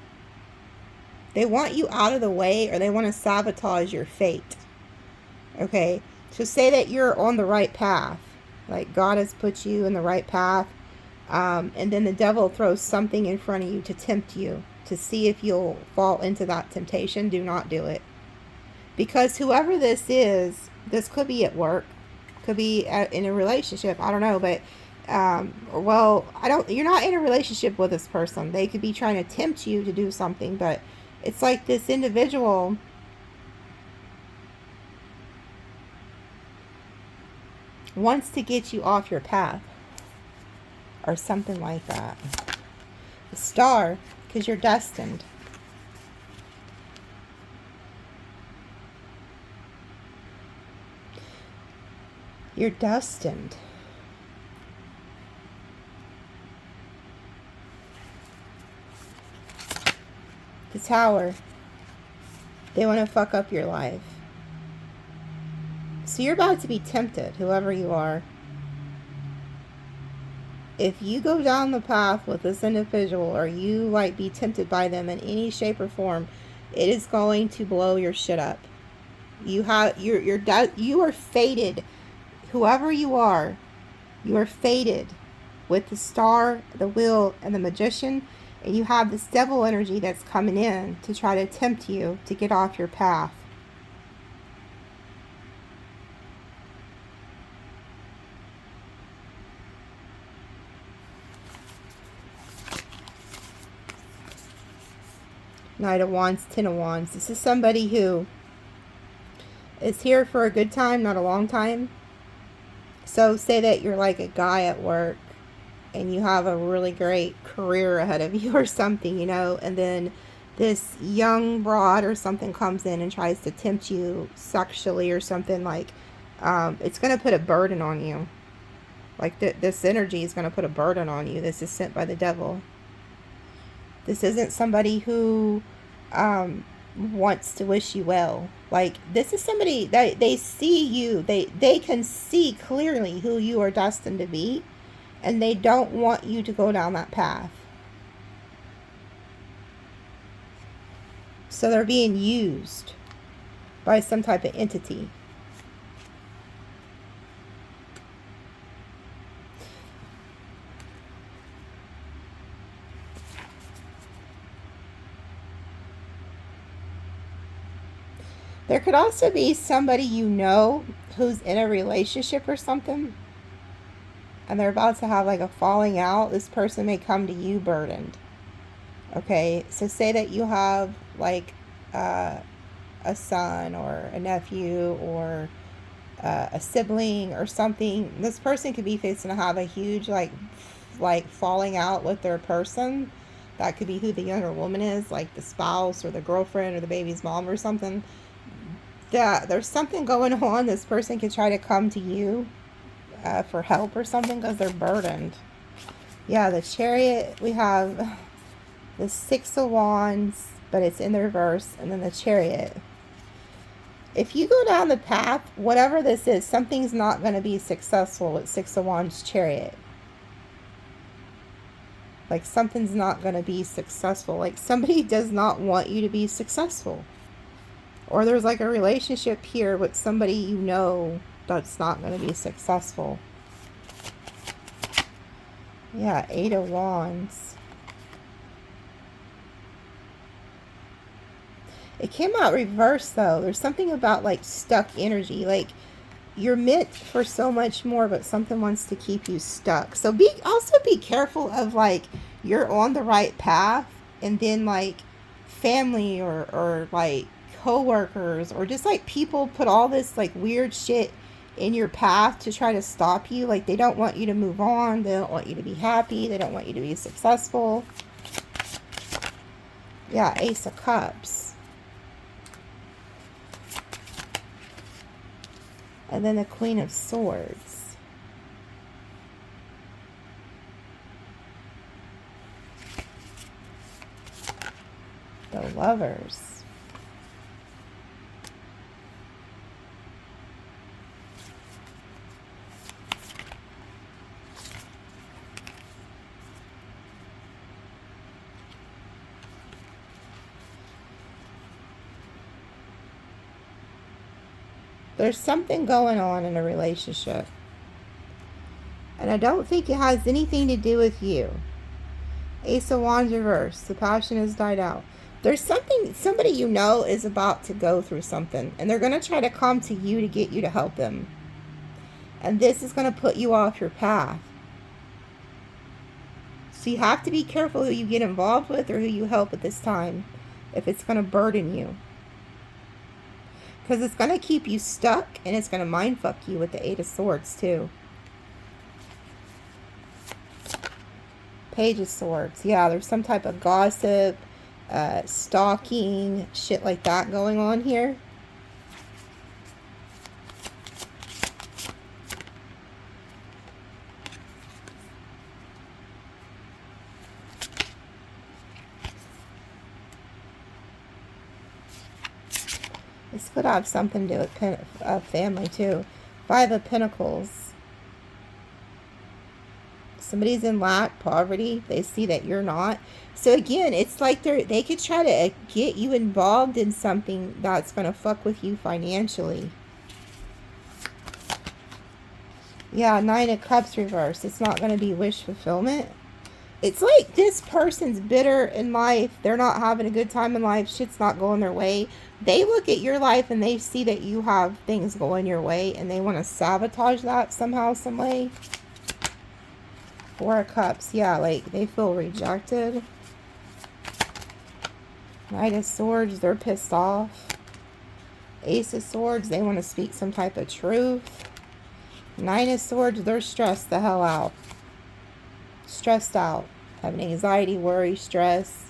They want you out of the way, or they want to sabotage your fate. Okay? So say that you're on the right path. Like God has put you in the right path. And then the devil throws something in front of you to tempt you, to see if you'll fall into that temptation. Do not do it. Because whoever this is, this could be at work, could be in a relationship. I don't know, but, well, you're not in a relationship with this person. They could be trying to tempt you to do something, but it's like this individual wants to get you off your path. Or something like that. The Star, because you're destined. You're destined. The Tower. They want to fuck up your life. So you're about to be tempted, whoever you are. If you go down the path with this individual, or you like be tempted by them in any shape or form, it is going to blow your shit up. You are fated. Whoever you are fated with the Star, the Wheel, and the Magician, and you have this devil energy that's coming in to try to tempt you to get off your path. Knight of Wands, Ten of Wands. This is somebody who is here for a good time, not a long time. So say that you're like a guy at work and you have a really great career ahead of you or something, you know, and then this young broad or something comes in and tries to tempt you sexually or something, like it's going to put a burden on you. Like this energy is going to put a burden on you. This is sent by the devil. This isn't somebody who wants to wish you well. Like, this is somebody that they see you. They can see clearly who you are destined to be. And they don't want you to go down that path. So they're being used by some type of entity. There could also be somebody you know who's in a relationship or something, and they're about to have like a falling out. This person may come to you burdened. Okay, so say that you have like a son or a nephew or a sibling or something. This person could be facing to have a huge like falling out with their person. That could be who the younger woman is, like the spouse or the girlfriend or the baby's mom or something. That there's something going on. This person could try to come to you for help or something because they're burdened. Yeah, the Chariot. We have the Six of Wands, but it's in the reverse, and then the Chariot. If you go down the path, whatever this is, something's not going to be successful with Six of Wands, Chariot. Like, something's not going to be successful. Like, somebody does not want you to be successful. Or there's like a relationship here with somebody you know that's not going to be successful. Yeah, Eight of Wands. It came out reversed though. There's something about like stuck energy. Like you're meant for so much more, but something wants to keep you stuck. So also be careful of like you're on the right path, and then like family or like co-workers or just like people put all this like weird shit in your path to try to stop you. Like they don't want you to move on. They don't want you to be happy. They don't want you to be successful. Yeah, Ace of Cups. And then the Queen of Swords. The Lovers. There's something going on in a relationship. And I don't think it has anything to do with you. Ace of Wands reverse. The passion has died out. There's somebody you know is about to go through something. And they're going to try to come to you to get you to help them. And this is going to put you off your path. So you have to be careful who you get involved with or who you help at this time. If it's going to burden you. Because it's going to keep you stuck, and it's going to mindfuck you with the Eight of Swords, too. Page of Swords. Yeah, there's some type of gossip, stalking, shit like that going on here. This could have something to do with family too. 5 of Pentacles. Somebody's in lack, poverty. They see that you're not. So again, it's like they could try to get you involved in something that's going to fuck with you financially. Yeah, 9 of Cups reversed. It's not going to be wish fulfillment. It's like this person's bitter in life. They're not having a good time in life. Shit's not going their way. They look at your life and they see that you have things going your way, and they want to sabotage that somehow, some way. 4 of Cups. Yeah, like they feel rejected. Knight of Swords. They're pissed off. Ace of Swords. They want to speak some type of truth. 9 of Swords. They're stressed the hell out. Stressed out. Having anxiety, worry, stress.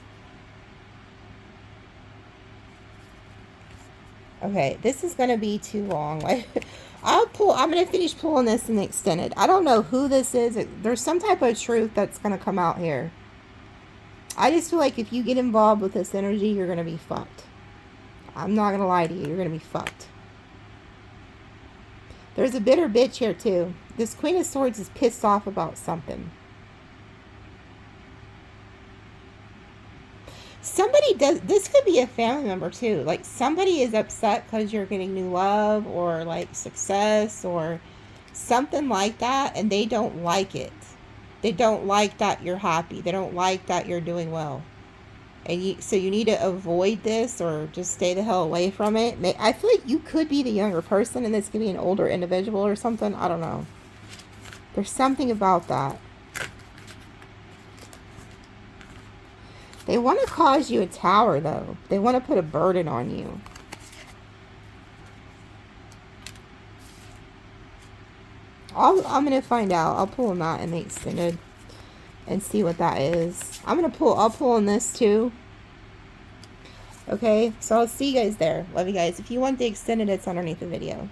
Okay, this is going to be too long. Like, I'm going to finish pulling this in the extended. I don't know who this is. There's some type of truth that's going to come out here. I just feel like if you get involved with this energy, you're going to be fucked. I'm not going to lie to you. You're going to be fucked. There's a bitter bitch here, too. This Queen of Swords is pissed off about something. Somebody does, this could be a family member too. Like somebody is upset because you're getting new love or like success or something like that, and they don't like it. They don't like that you're happy. They don't like that you're doing well. And so you need to avoid this or just stay the hell away from it. I feel like you could be the younger person and this could be an older individual or something. I don't know. There's something about that. They want to cause you a tower, though. They want to put a burden on you. I'm going to find out. I'll pull them out in the extended and see what that is. I'll pull on this too. Okay, so I'll see you guys there. Love you guys. If you want the extended, it's underneath the video.